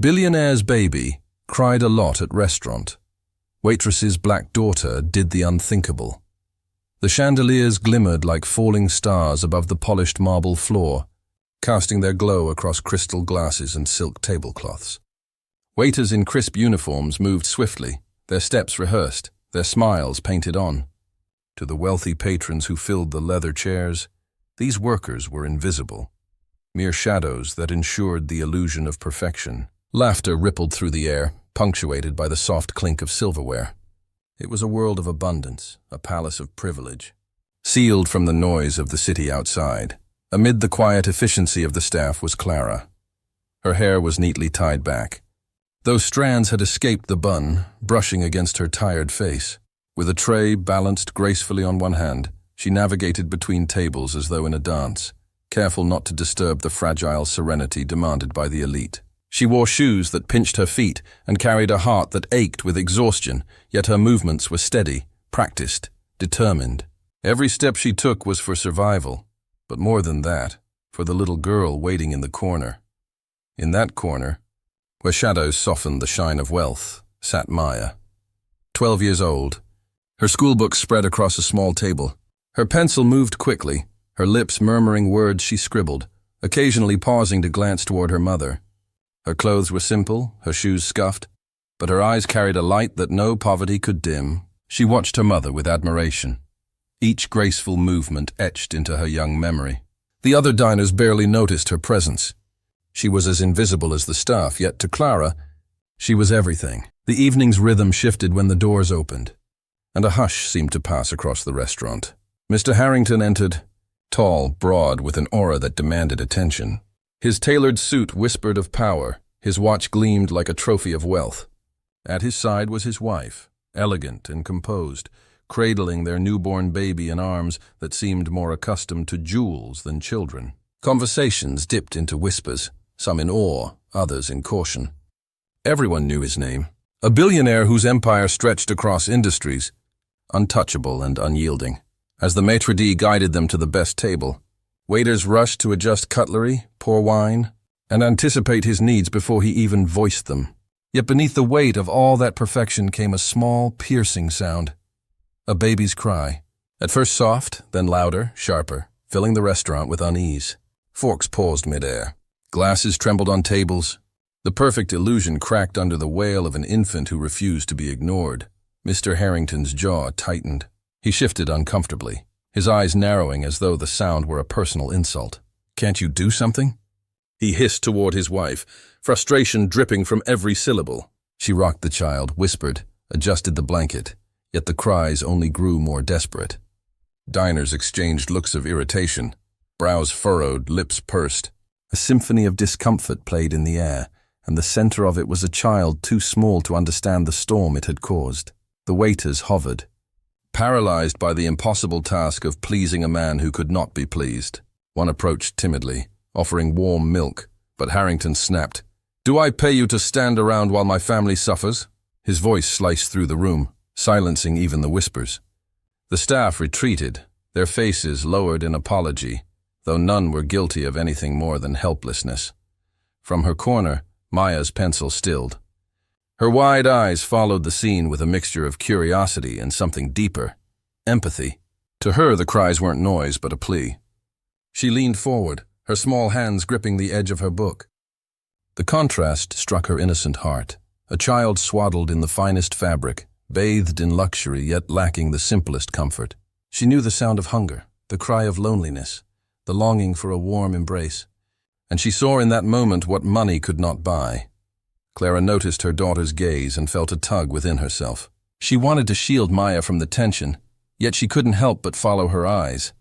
Billionaire's baby cried a lot at restaurant. Waitress's black daughter did the unthinkable. The chandeliers glimmered like falling stars above the polished marble floor, casting their glow across crystal glasses and silk tablecloths. Waiters in crisp uniforms moved swiftly, their steps rehearsed, their smiles painted on. To the wealthy patrons who filled the leather chairs, these workers were invisible, mere shadows that ensured the illusion of perfection. Laughter rippled through the air, punctuated by the soft clink of silverware. It was a world of abundance, a palace of privilege, sealed from the noise of the city outside. Amid the quiet efficiency of the staff was Clara. Her hair was neatly tied back. Those strands had escaped the bun, brushing against her tired face. With a tray balanced gracefully on one hand, she navigated between tables as though in a dance, careful not to disturb the fragile serenity demanded by the elite. She wore shoes that pinched her feet and carried a heart that ached with exhaustion, yet her movements were steady, practiced, determined. Every step she took was for survival, but more than that, for the little girl waiting in the corner. In that corner, where shadows softened the shine of wealth, sat Maya. 12 years old, her schoolbook spread across a small table. Her pencil moved quickly, her lips murmuring words she scribbled, occasionally pausing to glance toward her mother. Her clothes were simple, her shoes scuffed, but her eyes carried a light that no poverty could dim. She watched her mother with admiration, each graceful movement etched into her young memory. The other diners barely noticed her presence. She was as invisible as the staff, yet to Clara, she was everything. The evening's rhythm shifted when the doors opened, and a hush seemed to pass across the restaurant. Mr. Harrington entered, tall, broad, with an aura that demanded attention. His tailored suit whispered of power, his watch gleamed like a trophy of wealth. At his side was his wife, elegant and composed, cradling their newborn baby in arms that seemed more accustomed to jewels than children. Conversations dipped into whispers, some in awe, others in caution. Everyone knew his name, a billionaire whose empire stretched across industries, untouchable and unyielding. As the maitre d' guided them to the best table, waiters rushed to adjust cutlery, pour wine, and anticipate his needs before he even voiced them. Yet beneath the weight of all that perfection came a small, piercing sound. A baby's cry. At first soft, then louder, sharper, filling the restaurant with unease. Forks paused midair. Glasses trembled on tables. The perfect illusion cracked under the wail of an infant who refused to be ignored. Mr. Harrington's jaw tightened. He shifted uncomfortably, his eyes narrowing as though the sound were a personal insult. "Can't you do something?" He hissed toward his wife, frustration dripping from every syllable. She rocked the child, whispered, adjusted the blanket, yet the cries only grew more desperate. Diners exchanged looks of irritation, brows furrowed, lips pursed. A symphony of discomfort played in the air, and the center of it was a child too small to understand the storm it had caused. The waiters hovered, paralyzed by the impossible task of pleasing a man who could not be pleased. One approached timidly, offering warm milk, but Harrington snapped, "Do I pay you to stand around while my family suffers?" His voice sliced through the room, silencing even the whispers. The staff retreated, their faces lowered in apology, though none were guilty of anything more than helplessness. From her corner, Maya's pencil stilled. Her wide eyes followed the scene with a mixture of curiosity and something deeper, empathy. To her, the cries weren't noise but a plea. She leaned forward, her small hands gripping the edge of her book. The contrast struck her innocent heart. A child swaddled in the finest fabric, bathed in luxury yet lacking the simplest comfort. She knew the sound of hunger, the cry of loneliness, the longing for a warm embrace. And she saw in that moment what money could not buy. Clara noticed her daughter's gaze and felt a tug within herself. She wanted to shield Maya from the tension, yet she couldn't help but follow her eyes.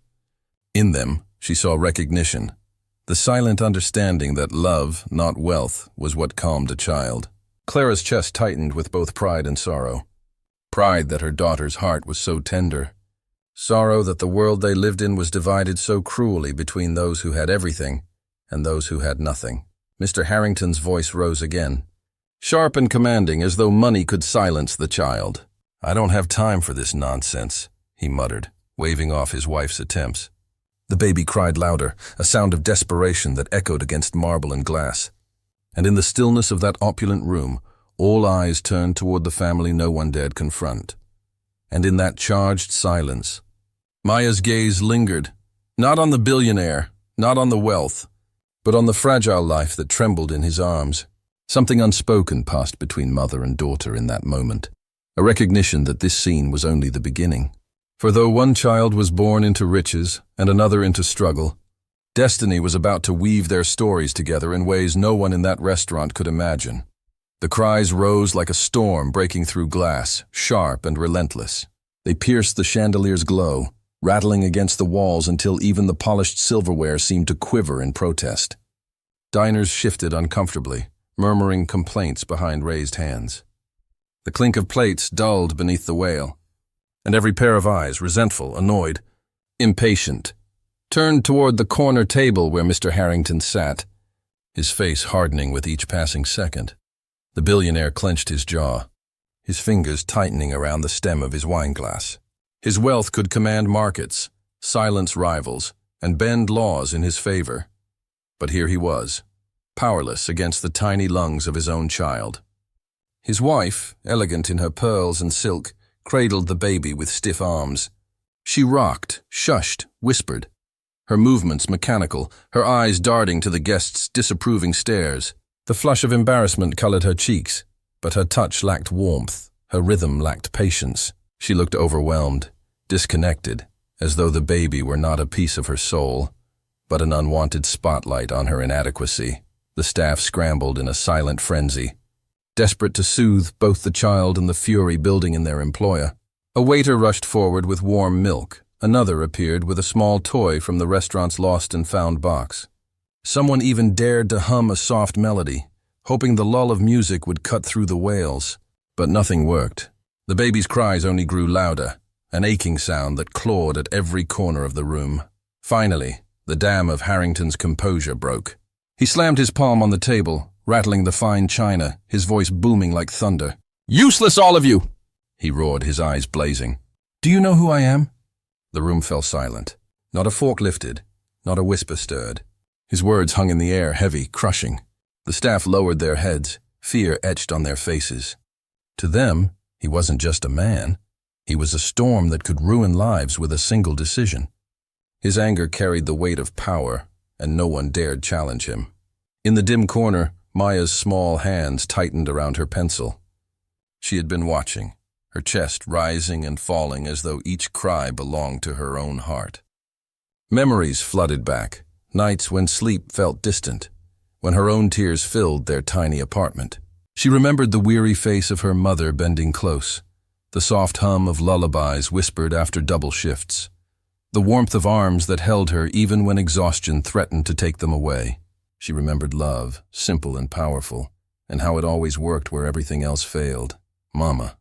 In them, she saw recognition, the silent understanding that love, not wealth, was what calmed a child. Clara's chest tightened with both pride and sorrow. Pride that her daughter's heart was so tender. Sorrow that the world they lived in was divided so cruelly between those who had everything and those who had nothing. Mr. Harrington's voice rose again, sharp and commanding, as though money could silence the child. "I don't have time for this nonsense," he muttered, waving off his wife's attempts. The baby cried louder, a sound of desperation that echoed against marble and glass. And in the stillness of that opulent room, all eyes turned toward the family no one dared confront. And in that charged silence, Maya's gaze lingered, not on the billionaire, not on the wealth, but on the fragile life that trembled in his arms. Something unspoken passed between mother and daughter in that moment, a recognition that this scene was only the beginning. For though one child was born into riches and another into struggle, destiny was about to weave their stories together in ways no one in that restaurant could imagine. The cries rose like a storm breaking through glass, sharp and relentless. They pierced the chandelier's glow, rattling against the walls until even the polished silverware seemed to quiver in protest. Diners shifted uncomfortably, murmuring complaints behind raised hands. The clink of plates dulled beneath the wail, and every pair of eyes, resentful, annoyed, impatient, turned toward the corner table where Mr. Harrington sat, his face hardening with each passing second. The billionaire clenched his jaw, his fingers tightening around the stem of his wineglass. His wealth could command markets, silence rivals, and bend laws in his favor. But here he was, powerless against the tiny lungs of his own child. His wife, elegant in her pearls and silk, cradled the baby with stiff arms. She rocked, shushed, whispered, her movements mechanical, her eyes darting to the guests' disapproving stares. The flush of embarrassment colored her cheeks, but her touch lacked warmth, her rhythm lacked patience. She looked overwhelmed, disconnected, as though the baby were not a piece of her soul, but an unwanted spotlight on her inadequacy. The staff scrambled in a silent frenzy, desperate to soothe both the child and the fury building in their employer. A waiter rushed forward with warm milk. Another appeared with a small toy from the restaurant's lost and found box. Someone even dared to hum a soft melody, hoping the lull of music would cut through the wails. But nothing worked. The baby's cries only grew louder, an aching sound that clawed at every corner of the room. Finally, the dam of Harrington's composure broke. He slammed his palm on the table, rattling the fine china, his voice booming like thunder. "Useless, all of you!" he roared, his eyes blazing. "Do you know who I am?" The room fell silent. Not a fork lifted, not a whisper stirred. His words hung in the air, heavy, crushing. The staff lowered their heads, fear etched on their faces. To them, he wasn't just a man. He was a storm that could ruin lives with a single decision. His anger carried the weight of power, and no one dared challenge him. In the dim corner, Maya's small hands tightened around her pencil. She had been watching, her chest rising and falling as though each cry belonged to her own heart. Memories flooded back, nights when sleep felt distant, when her own tears filled their tiny apartment. She remembered the weary face of her mother bending close, the soft hum of lullabies whispered after double shifts, the warmth of arms that held her even when exhaustion threatened to take them away. She remembered love, simple and powerful, and how it always worked where everything else failed. "Mama,"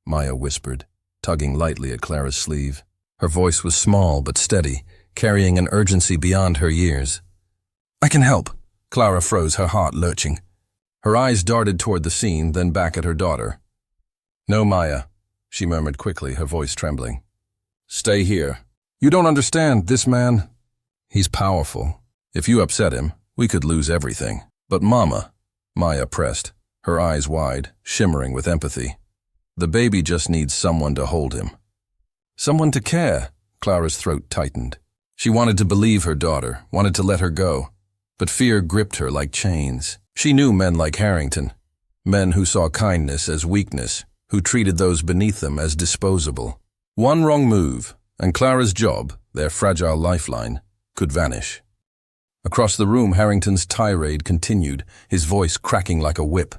Maya whispered, tugging lightly at Clara's sleeve. Her voice was small but steady, carrying an urgency beyond her years. "I can help." Clara froze, her heart lurching. Her eyes darted toward the scene, then back at her daughter. "No, Maya," she murmured quickly, her voice trembling. "Stay here. You don't understand, this man. He's powerful. If you upset him, we could lose everything." "But Mama," Maya pressed, her eyes wide, shimmering with empathy. "The baby just needs someone to hold him." "Someone to care." Clara's throat tightened. She wanted to believe her daughter, wanted to let her go, but fear gripped her like chains. She knew men like Harrington, men who saw kindness as weakness, who treated those beneath them as disposable. One wrong move, and Clara's job, their fragile lifeline, could vanish. Across the room, Harrington's tirade continued, his voice cracking like a whip.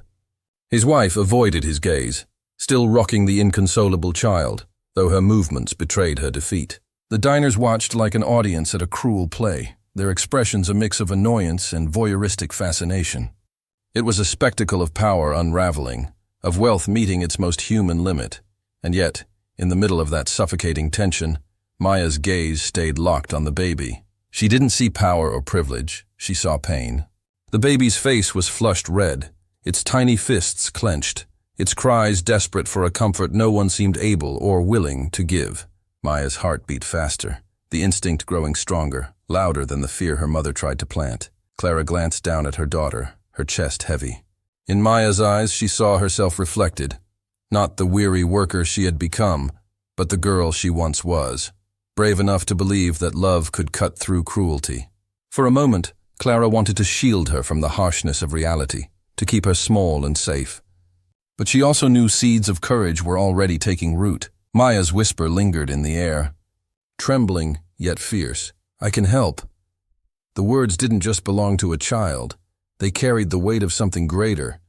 His wife avoided his gaze, still rocking the inconsolable child, though her movements betrayed her defeat. The diners watched like an audience at a cruel play, their expressions a mix of annoyance and voyeuristic fascination. It was a spectacle of power unraveling, of wealth meeting its most human limit, and yet, in the middle of that suffocating tension, Maya's gaze stayed locked on the baby. She didn't see power or privilege, she saw pain. The baby's face was flushed red, its tiny fists clenched, its cries desperate for a comfort no one seemed able or willing to give. Maya's heart beat faster, the instinct growing stronger, louder than the fear her mother tried to plant. Clara glanced down at her daughter, her chest heavy. In Maya's eyes, she saw herself reflected. Not the weary worker she had become, but the girl she once was, brave enough to believe that love could cut through cruelty. For a moment, Clara wanted to shield her from the harshness of reality, to keep her small and safe. But she also knew seeds of courage were already taking root. Maya's whisper lingered in the air, trembling yet fierce. "I can help." The words didn't just belong to a child. They carried the weight of something greater,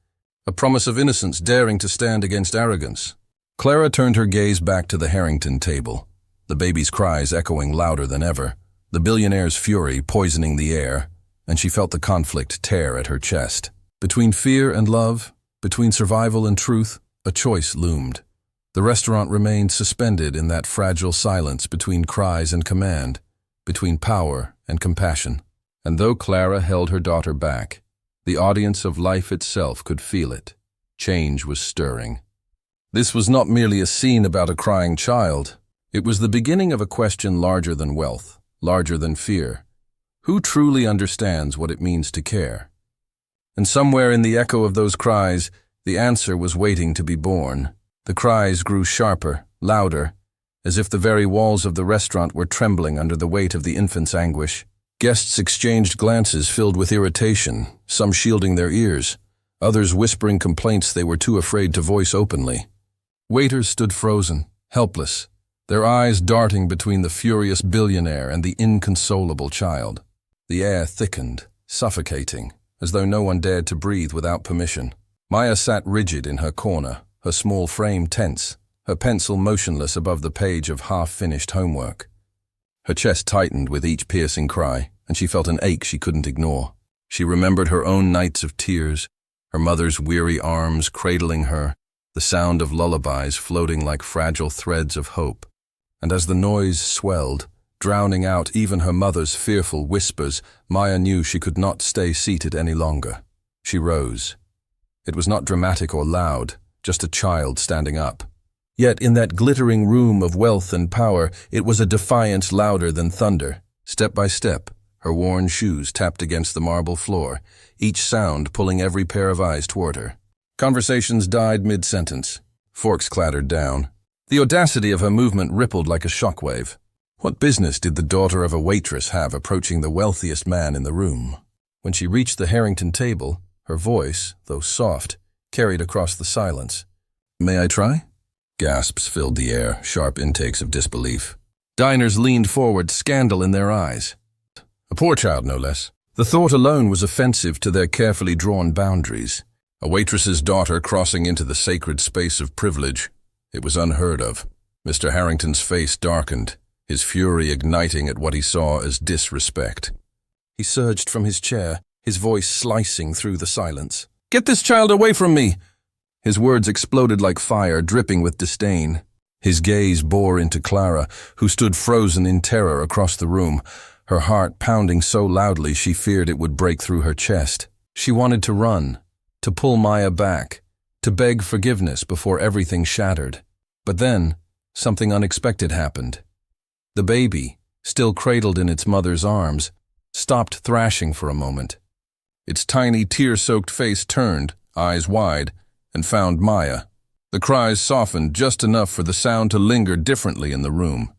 a promise of innocence daring to stand against arrogance. Clara turned her gaze back to the Harrington table, the baby's cries echoing louder than ever, the billionaire's fury poisoning the air, and she felt the conflict tear at her chest. Between fear and love, between survival and truth, a choice loomed. The restaurant remained suspended in that fragile silence between cries and command, between power and compassion. And though Clara held her daughter back, the audience of life itself could feel it. Change was stirring. This was not merely a scene about a crying child. It was the beginning of a question larger than wealth, larger than fear. Who truly understands what it means to care? And somewhere in the echo of those cries, the answer was waiting to be born. The cries grew sharper, louder, as if the very walls of the restaurant were trembling under the weight of the infant's anguish. Guests exchanged glances filled with irritation, some shielding their ears, others whispering complaints they were too afraid to voice openly. Waiters stood frozen, helpless, their eyes darting between the furious billionaire and the inconsolable child. The air thickened, suffocating, as though no one dared to breathe without permission. Maya sat rigid in her corner, her small frame tense, her pencil motionless above the page of half-finished homework. Her chest tightened with each piercing cry, and she felt an ache she couldn't ignore. She remembered her own nights of tears, her mother's weary arms cradling her, the sound of lullabies floating like fragile threads of hope. And as the noise swelled, drowning out even her mother's fearful whispers, Maya knew she could not stay seated any longer. She rose. It was not dramatic or loud, just a child standing up. Yet in that glittering room of wealth and power, it was a defiance louder than thunder. Step by step, her worn shoes tapped against the marble floor, each sound pulling every pair of eyes toward her. Conversations died mid-sentence. Forks clattered down. The audacity of her movement rippled like a shockwave. What business did the daughter of a waitress have approaching the wealthiest man in the room? When she reached the Harrington table, her voice, though soft, carried across the silence. "May I try?" Gasps filled the air, sharp intakes of disbelief. Diners leaned forward, scandal in their eyes. A poor child, no less. The thought alone was offensive to their carefully drawn boundaries. A waitress's daughter crossing into the sacred space of privilege. It was unheard of. Mr. Harrington's face darkened, his fury igniting at what he saw as disrespect. He surged from his chair, his voice slicing through the silence. "Get this child away from me!" His words exploded like fire, dripping with disdain. His gaze bore into Clara, who stood frozen in terror across the room, her heart pounding so loudly she feared it would break through her chest. She wanted to run, to pull Maya back, to beg forgiveness before everything shattered. But then, something unexpected happened. The baby, still cradled in its mother's arms, stopped thrashing for a moment. Its tiny, tear-soaked face turned, eyes wide, and found Maya. The cries softened just enough for the sound to linger differently in the room.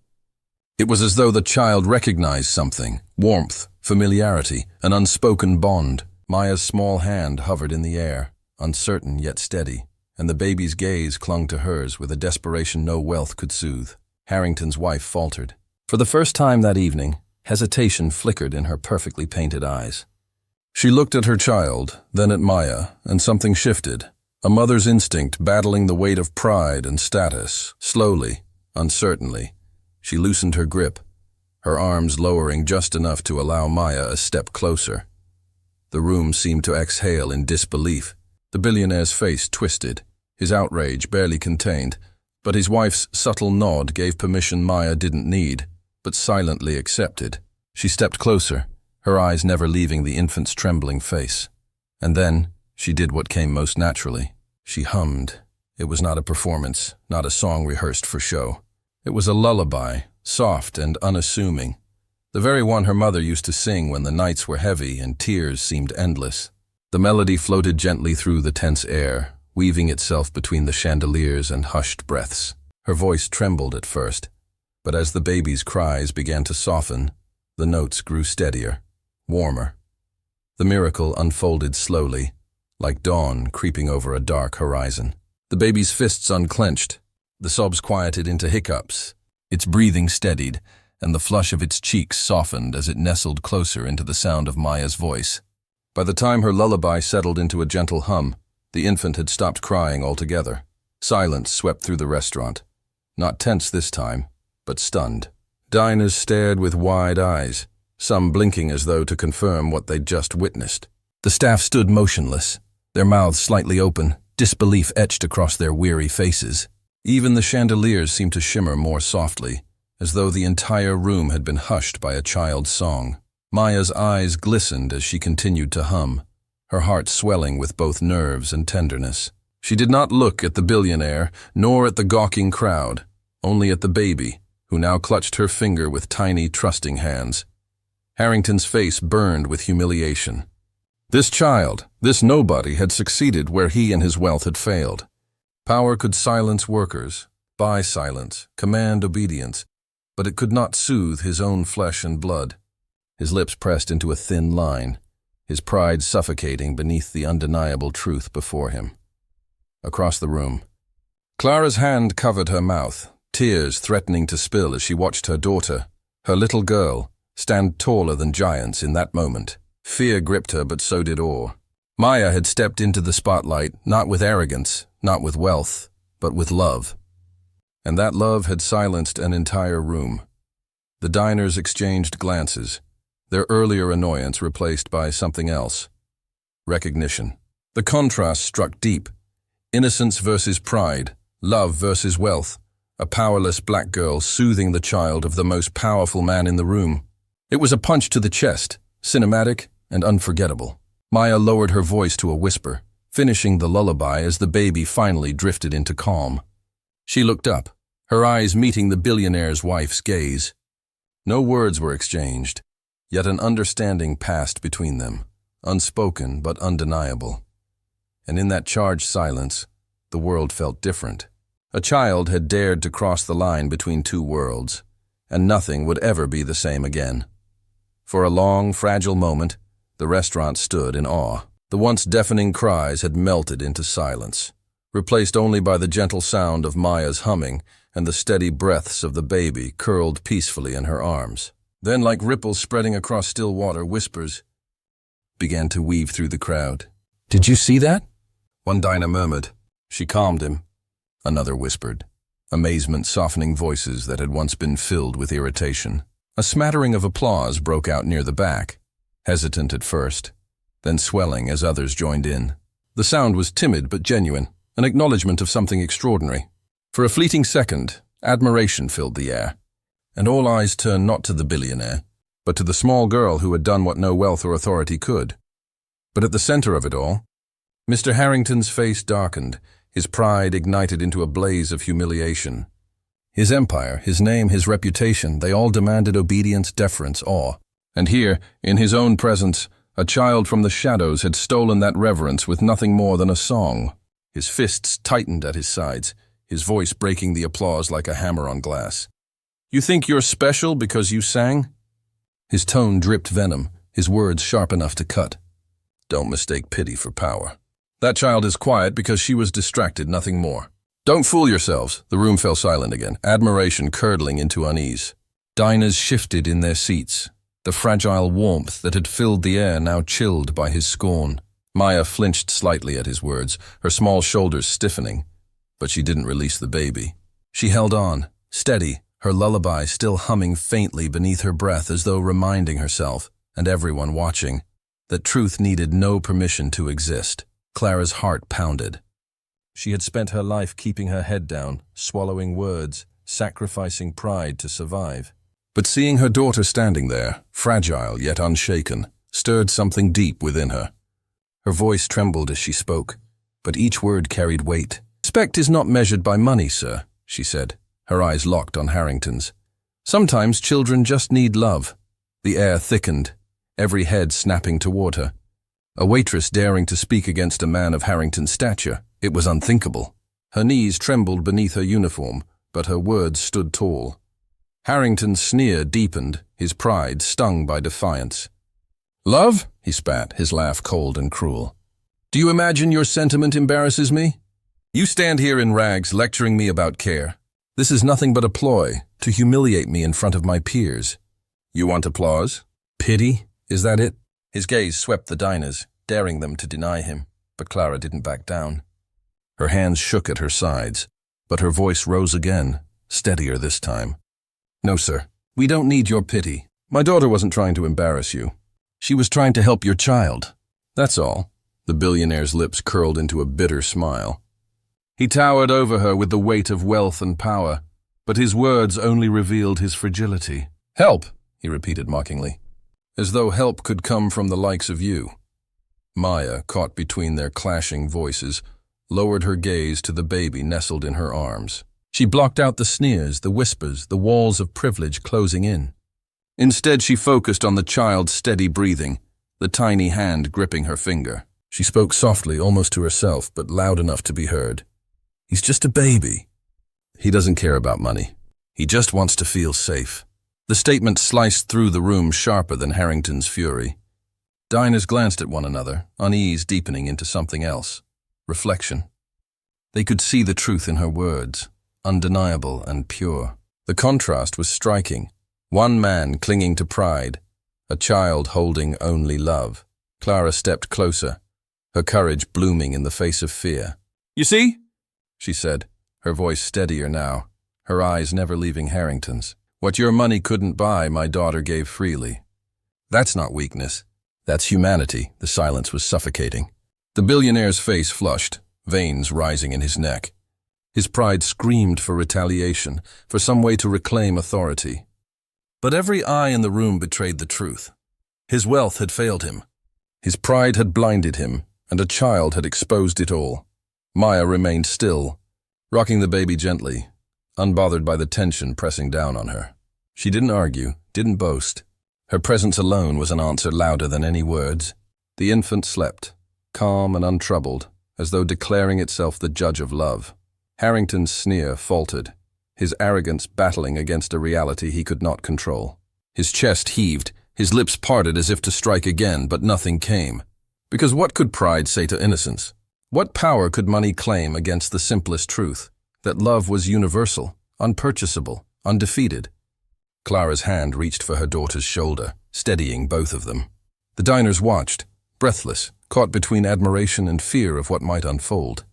It was as though the child recognized something, warmth, familiarity, an unspoken bond. Maya's small hand hovered in the air, uncertain yet steady, and the baby's gaze clung to hers with a desperation no wealth could soothe. Harrington's wife faltered. For the first time that evening, hesitation flickered in her perfectly painted eyes. She looked at her child, then at Maya, and something shifted. A mother's instinct battling the weight of pride and status. Slowly, uncertainly, she loosened her grip, her arms lowering just enough to allow Maya a step closer. The room seemed to exhale in disbelief. The billionaire's face twisted, his outrage barely contained, but his wife's subtle nod gave permission Maya didn't need, but silently accepted. She stepped closer, her eyes never leaving the infant's trembling face. And then, she did what came most naturally. She hummed. It was not a performance, not a song rehearsed for show. It was a lullaby, soft and unassuming. The very one her mother used to sing when the nights were heavy and tears seemed endless. The melody floated gently through the tense air, weaving itself between the chandeliers and hushed breaths. Her voice trembled at first, but as the baby's cries began to soften, the notes grew steadier, warmer. The miracle unfolded slowly, like dawn creeping over a dark horizon. The baby's fists unclenched, the sobs quieted into hiccups. Its breathing steadied, and the flush of its cheeks softened as it nestled closer into the sound of Maya's voice. By the time her lullaby settled into a gentle hum, the infant had stopped crying altogether. Silence swept through the restaurant. Not tense this time, but stunned. Diners stared with wide eyes, some blinking as though to confirm what they'd just witnessed. The staff stood motionless, their mouths slightly open, disbelief etched across their weary faces. Even the chandeliers seemed to shimmer more softly, as though the entire room had been hushed by a child's song. Maya's eyes glistened as she continued to hum, her heart swelling with both nerves and tenderness. She did not look at the billionaire, nor at the gawking crowd, only at the baby, who now clutched her finger with tiny, trusting hands. Harrington's face burned with humiliation. This child, this nobody, had succeeded where he and his wealth had failed. Power could silence workers, buy silence, command obedience, but it could not soothe his own flesh and blood. His lips pressed into a thin line, his pride suffocating beneath the undeniable truth before him. Across the room, Clara's hand covered her mouth, tears threatening to spill as she watched her daughter, her little girl, stand taller than giants in that moment. Fear gripped her, but so did awe. Maya had stepped into the spotlight, not with arrogance, not with wealth, but with love. And that love had silenced an entire room. The diners exchanged glances, their earlier annoyance replaced by something else. Recognition. The contrast struck deep. Innocence versus pride, love versus wealth, a powerless black girl soothing the child of the most powerful man in the room. It was a punch to the chest, cinematic and unforgettable. Maya lowered her voice to a whisper, finishing the lullaby as the baby finally drifted into calm. She looked up, her eyes meeting the billionaire's wife's gaze. No words were exchanged, yet an understanding passed between them, unspoken but undeniable. And in that charged silence, the world felt different. A child had dared to cross the line between two worlds, and nothing would ever be the same again. For a long, fragile moment, the restaurant stood in awe. The once deafening cries had melted into silence, replaced only by the gentle sound of Maya's humming and the steady breaths of the baby curled peacefully in her arms. Then, like ripples spreading across still water, whispers began to weave through the crowd. "Did you see that?" One diner murmured. She calmed him. Another whispered, amazement softening voices that had once been filled with irritation. A smattering of applause broke out near the back, hesitant at first, then swelling as others joined in. The sound was timid but genuine, an acknowledgement of something extraordinary. For a fleeting second, admiration filled the air, and all eyes turned not to the billionaire, but to the small girl who had done what no wealth or authority could. But at the center of it all, Mr. Harrington's face darkened, his pride ignited into a blaze of humiliation. His empire, his name, his reputation, they all demanded obedience, deference, awe. And here, in his own presence, a child from the shadows had stolen that reverence with nothing more than a song. His fists tightened at his sides, his voice breaking the applause like a hammer on glass. "You think you're special because you sang?" His tone dripped venom, his words sharp enough to cut. "Don't mistake pity for power. That child is quiet because she was distracted, nothing more. Don't fool yourselves." The room fell silent again, admiration curdling into unease. Diners shifted in their seats, the fragile warmth that had filled the air now chilled by his scorn. Maya flinched slightly at his words, her small shoulders stiffening, but she didn't release the baby. She held on, steady, her lullaby still humming faintly beneath her breath as though reminding herself, and everyone watching, that truth needed no permission to exist. Clara's heart pounded. She had spent her life keeping her head down, swallowing words, sacrificing pride to survive. But seeing her daughter standing there, fragile yet unshaken, stirred something deep within her. Her voice trembled as she spoke, but each word carried weight. "Respect is not measured by money, sir," she said, her eyes locked on Harrington's. "Sometimes children just need love." The air thickened, every head snapping toward her. A waitress daring to speak against a man of Harrington's stature. It was unthinkable. Her knees trembled beneath her uniform, but her words stood tall. Harrington's sneer deepened, his pride stung by defiance. "Love?" he spat, his laugh cold and cruel. "Do you imagine your sentiment embarrasses me? You stand here in rags lecturing me about care. This is nothing but a ploy to humiliate me in front of my peers. You want applause? Pity? Is that it?" His gaze swept the diners, daring them to deny him, but Clara didn't back down. Her hands shook at her sides, but her voice rose again, steadier this time. "No, sir, we don't need your pity. My daughter wasn't trying to embarrass you. She was trying to help your child. That's all." The billionaire's lips curled into a bitter smile. He towered over her with the weight of wealth and power, but his words only revealed his fragility. "Help," he repeated mockingly, "as though help could come from the likes of you." Maya, caught between their clashing voices, lowered her gaze to the baby nestled in her arms. She blocked out the sneers, the whispers, the walls of privilege closing in. Instead, she focused on the child's steady breathing, the tiny hand gripping her finger. She spoke softly, almost to herself, but loud enough to be heard. "He's just a baby. He doesn't care about money. He just wants to feel safe." The statement sliced through the room sharper than Harrington's fury. Diners glanced at one another, unease deepening into something else. Reflection. They could see the truth in her words, undeniable and pure. The contrast was striking. One man clinging to pride, a child holding only love. Clara stepped closer, her courage blooming in the face of fear. "You see?" she said, her voice steadier now, her eyes never leaving Harrington's. "What your money couldn't buy, my daughter gave freely. That's not weakness. That's humanity." The silence was suffocating. The billionaire's face flushed, veins rising in his neck. His pride screamed for retaliation, for some way to reclaim authority. But every eye in the room betrayed the truth. His wealth had failed him. His pride had blinded him, and a child had exposed it all. Maya remained still, rocking the baby gently, unbothered by the tension pressing down on her. She didn't argue, didn't boast. Her presence alone was an answer louder than any words. The infant slept, calm and untroubled, as though declaring itself the judge of love. Harrington's sneer faltered, his arrogance battling against a reality he could not control. His chest heaved, his lips parted as if to strike again, but nothing came. Because what could pride say to innocence? What power could money claim against the simplest truth, that love was universal, unpurchasable, undefeated? Clara's hand reached for her daughter's shoulder, steadying both of them. The diners watched, breathless, caught between admiration and fear of what might unfold.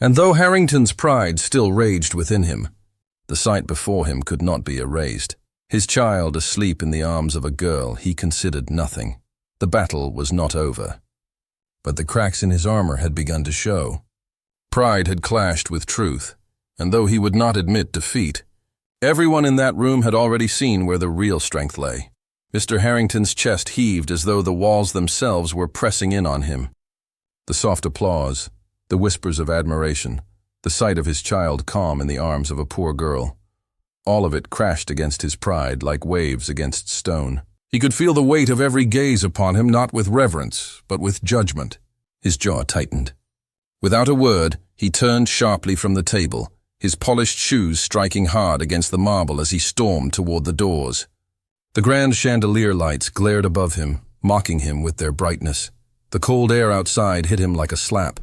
And though Harrington's pride still raged within him, the sight before him could not be erased. His child asleep in the arms of a girl he considered nothing. The battle was not over. But the cracks in his armor had begun to show. Pride had clashed with truth, and though he would not admit defeat, everyone in that room had already seen where the real strength lay. Mr. Harrington's chest heaved as though the walls themselves were pressing in on him. The soft applause, the whispers of admiration, the sight of his child calm in the arms of a poor girl, all of it crashed against his pride like waves against stone. He could feel the weight of every gaze upon him, not with reverence, but with judgment. His jaw tightened. Without a word, he turned sharply from the table, his polished shoes striking hard against the marble as he stormed toward the doors. The grand chandelier lights glared above him, mocking him with their brightness. The cold air outside hit him like a slap.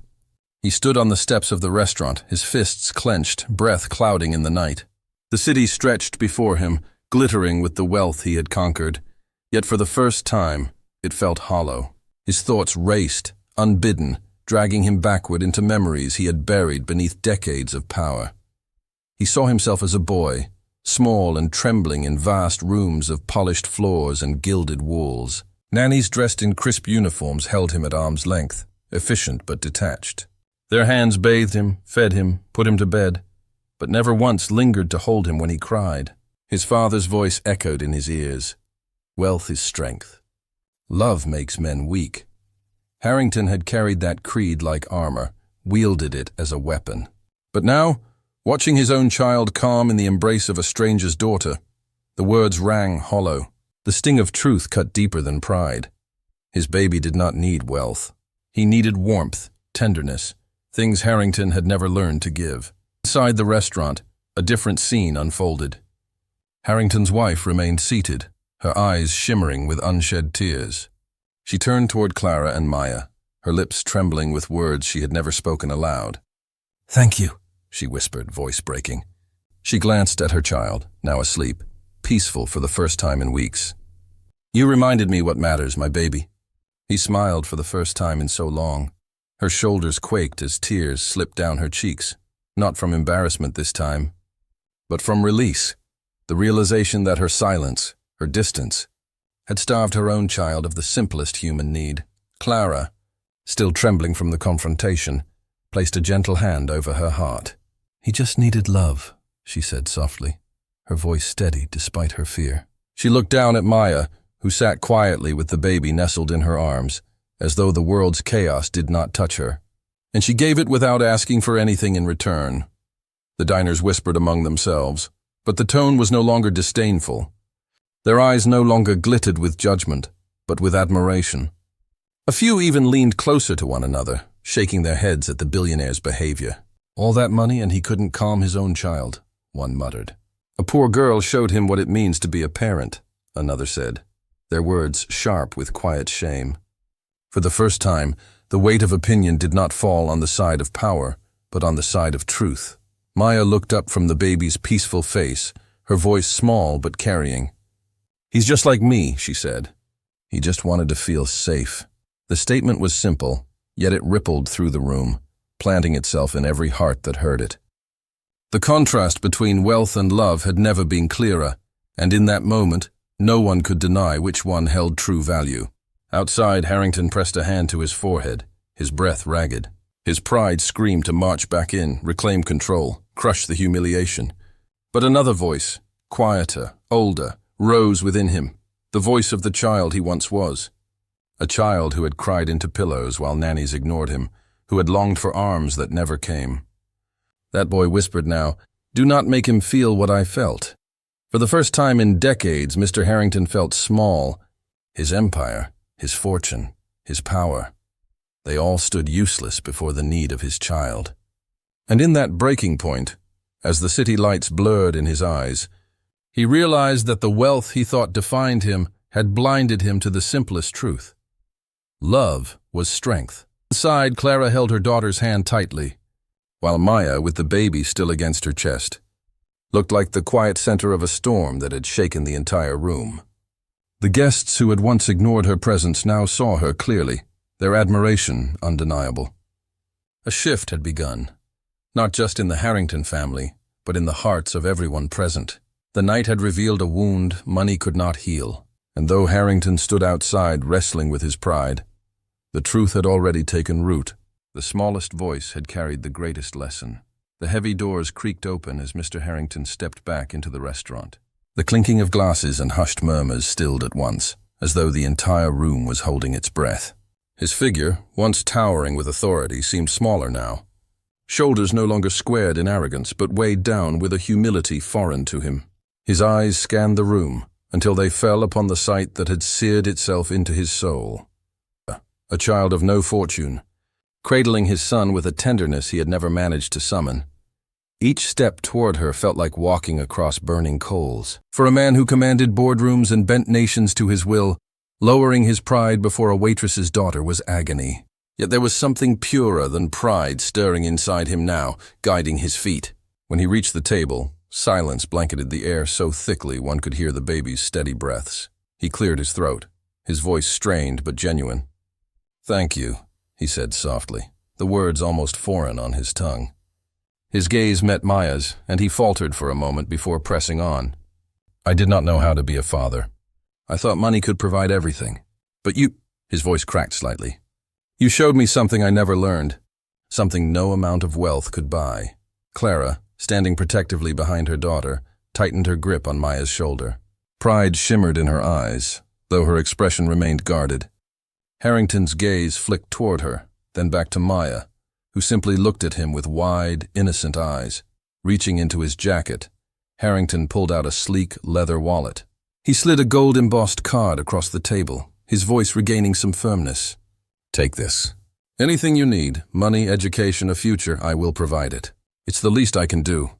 He stood on the steps of the restaurant, his fists clenched, breath clouding in the night. The city stretched before him, glittering with the wealth he had conquered. Yet for the first time, it felt hollow. His thoughts raced, unbidden, dragging him backward into memories he had buried beneath decades of power. He saw himself as a boy, small and trembling in vast rooms of polished floors and gilded walls. Nannies dressed in crisp uniforms held him at arm's length, efficient but detached. Their hands bathed him, fed him, put him to bed, but never once lingered to hold him when he cried. His father's voice echoed in his ears. Wealth is strength. Love makes men weak. Harrington had carried that creed like armor, wielded it as a weapon. But now, watching his own child calm in the embrace of a stranger's daughter, the words rang hollow. The sting of truth cut deeper than pride. His baby did not need wealth. He needed warmth, tenderness, things Harrington had never learned to give. Inside the restaurant, a different scene unfolded. Harrington's wife remained seated, her eyes shimmering with unshed tears. She turned toward Clara and Maya, her lips trembling with words she had never spoken aloud. "Thank you," she whispered, voice breaking. She glanced at her child, now asleep, peaceful for the first time in weeks. "You reminded me what matters, my baby." He smiled for the first time in so long. Her shoulders quaked as tears slipped down her cheeks, not from embarrassment this time, but from release, the realization that her silence, her distance, had starved her own child of the simplest human need. Clara, still trembling from the confrontation, placed a gentle hand over her heart. "He just needed love," she said softly, her voice steady despite her fear. She looked down at Maya, who sat quietly with the baby nestled in her arms, as though the world's chaos did not touch her, and she gave it without asking for anything in return. The diners whispered among themselves, but the tone was no longer disdainful. Their eyes no longer glittered with judgment, but with admiration. A few even leaned closer to one another, shaking their heads at the billionaire's behavior. "All that money and he couldn't calm his own child," one muttered. "A poor girl showed him what it means to be a parent," another said, their words sharp with quiet shame. For the first time, the weight of opinion did not fall on the side of power, but on the side of truth. Maya looked up from the baby's peaceful face, her voice small but carrying. "He's just like me," she said. "He just wanted to feel safe." The statement was simple, yet it rippled through the room, planting itself in every heart that heard it. The contrast between wealth and love had never been clearer, and in that moment, no one could deny which one held true value. Outside, Harrington pressed a hand to his forehead, his breath ragged. His pride screamed to march back in, reclaim control, crush the humiliation. But another voice, quieter, older, rose within him, the voice of the child he once was. A child who had cried into pillows while nannies ignored him, who had longed for arms that never came. That boy whispered now, "Do not make him feel what I felt." For the first time in decades, Mr. Harrington felt small. His empire, his fortune, his power, they all stood useless before the need of his child. And in that breaking point, as the city lights blurred in his eyes, he realized that the wealth he thought defined him had blinded him to the simplest truth. Love was strength. Inside, Clara held her daughter's hand tightly, while Maya, with the baby still against her chest, looked like the quiet center of a storm that had shaken the entire room. The guests who had once ignored her presence now saw her clearly, their admiration undeniable. A shift had begun, not just in the Harrington family, but in the hearts of everyone present. The night had revealed a wound money could not heal, and though Harrington stood outside wrestling with his pride, the truth had already taken root. The smallest voice had carried the greatest lesson. The heavy doors creaked open as Mr. Harrington stepped back into the restaurant. The clinking of glasses and hushed murmurs stilled at once, as though the entire room was holding its breath. His figure, once towering with authority, seemed smaller now. Shoulders no longer squared in arrogance, but weighed down with a humility foreign to him. His eyes scanned the room until they fell upon the sight that had seared itself into his soul. A child of no fortune, cradling his son with a tenderness he had never managed to summon. Each step toward her felt like walking across burning coals. For a man who commanded boardrooms and bent nations to his will, lowering his pride before a waitress's daughter was agony. Yet there was something purer than pride stirring inside him now, guiding his feet. When he reached the table, silence blanketed the air so thickly one could hear the baby's steady breaths. He cleared his throat, his voice strained but genuine. "Thank you," he said softly, the words almost foreign on his tongue. His gaze met Maya's, and he faltered for a moment before pressing on. "I did not know how to be a father. I thought money could provide everything. But you—" his voice cracked slightly. "You showed me something I never learned, something no amount of wealth could buy." Clara, standing protectively behind her daughter, tightened her grip on Maya's shoulder. Pride shimmered in her eyes, though her expression remained guarded. Harrington's gaze flicked toward her, then back to Maya, who simply looked at him with wide, innocent eyes. Reaching into his jacket, Harrington pulled out a sleek leather wallet. He slid a gold-embossed card across the table, his voice regaining some firmness. "Take this. Anything you need, money, education, a future, I will provide it. It's the least I can do."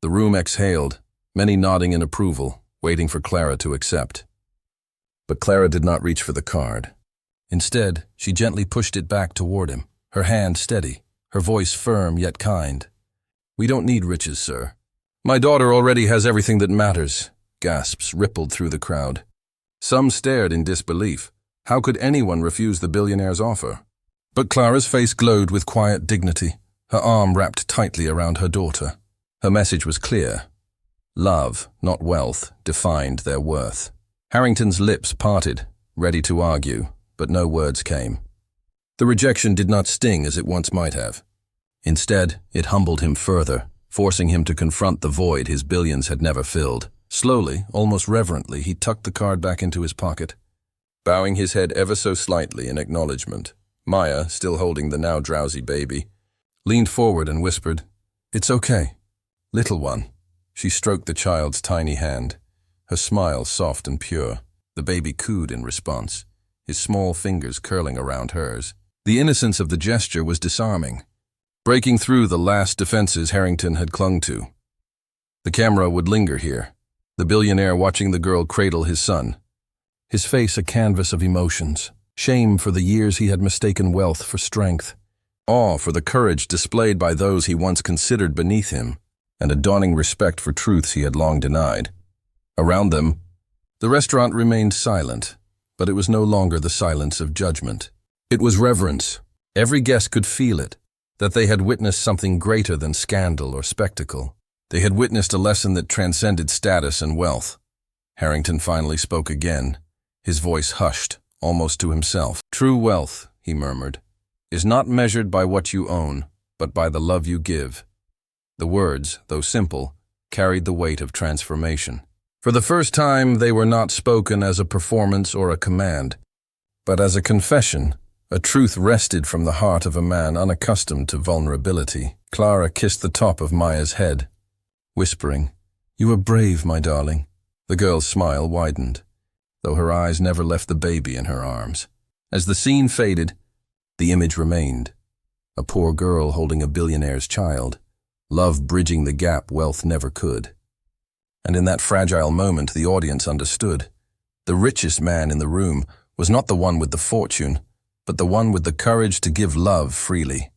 The room exhaled, many nodding in approval, waiting for Clara to accept. But Clara did not reach for the card. Instead, she gently pushed it back toward him, her hand steady, her voice firm yet kind. "We don't need riches, sir. My daughter already has everything that matters." Gasps rippled through the crowd. Some stared in disbelief. How could anyone refuse the billionaire's offer? But Clara's face glowed with quiet dignity, her arm wrapped tightly around her daughter. Her message was clear. Love, not wealth, defined their worth. Harrington's lips parted, ready to argue, but no words came. The rejection did not sting as it once might have. Instead, it humbled him further, forcing him to confront the void his billions had never filled. Slowly, almost reverently, he tucked the card back into his pocket, bowing his head ever so slightly in acknowledgement. Maya, still holding the now drowsy baby, leaned forward and whispered, "It's okay, little one." She stroked the child's tiny hand, her smile soft and pure. The baby cooed in response, his small fingers curling around hers. The innocence of the gesture was disarming, breaking through the last defenses Harrington had clung to. The camera would linger here, the billionaire watching the girl cradle his son, his face a canvas of emotions, shame for the years he had mistaken wealth for strength, awe for the courage displayed by those he once considered beneath him, and a dawning respect for truths he had long denied. Around them, the restaurant remained silent, but it was no longer the silence of judgment. It was reverence. Every guest could feel it, that they had witnessed something greater than scandal or spectacle. They had witnessed a lesson that transcended status and wealth. Harrington finally spoke again, his voice hushed, almost to himself. "True wealth," he murmured, "is not measured by what you own, but by the love you give." The words, though simple, carried the weight of transformation. For the first time, they were not spoken as a performance or a command, but as a confession, a truth wrested from the heart of a man unaccustomed to vulnerability. Clara kissed the top of Maya's head, whispering, "You are brave, my darling." The girl's smile widened, though her eyes never left the baby in her arms. As the scene faded, the image remained. A poor girl holding a billionaire's child, love bridging the gap wealth never could. And in that fragile moment, the audience understood. The richest man in the room was not the one with the fortune, but the one with the courage to give love freely.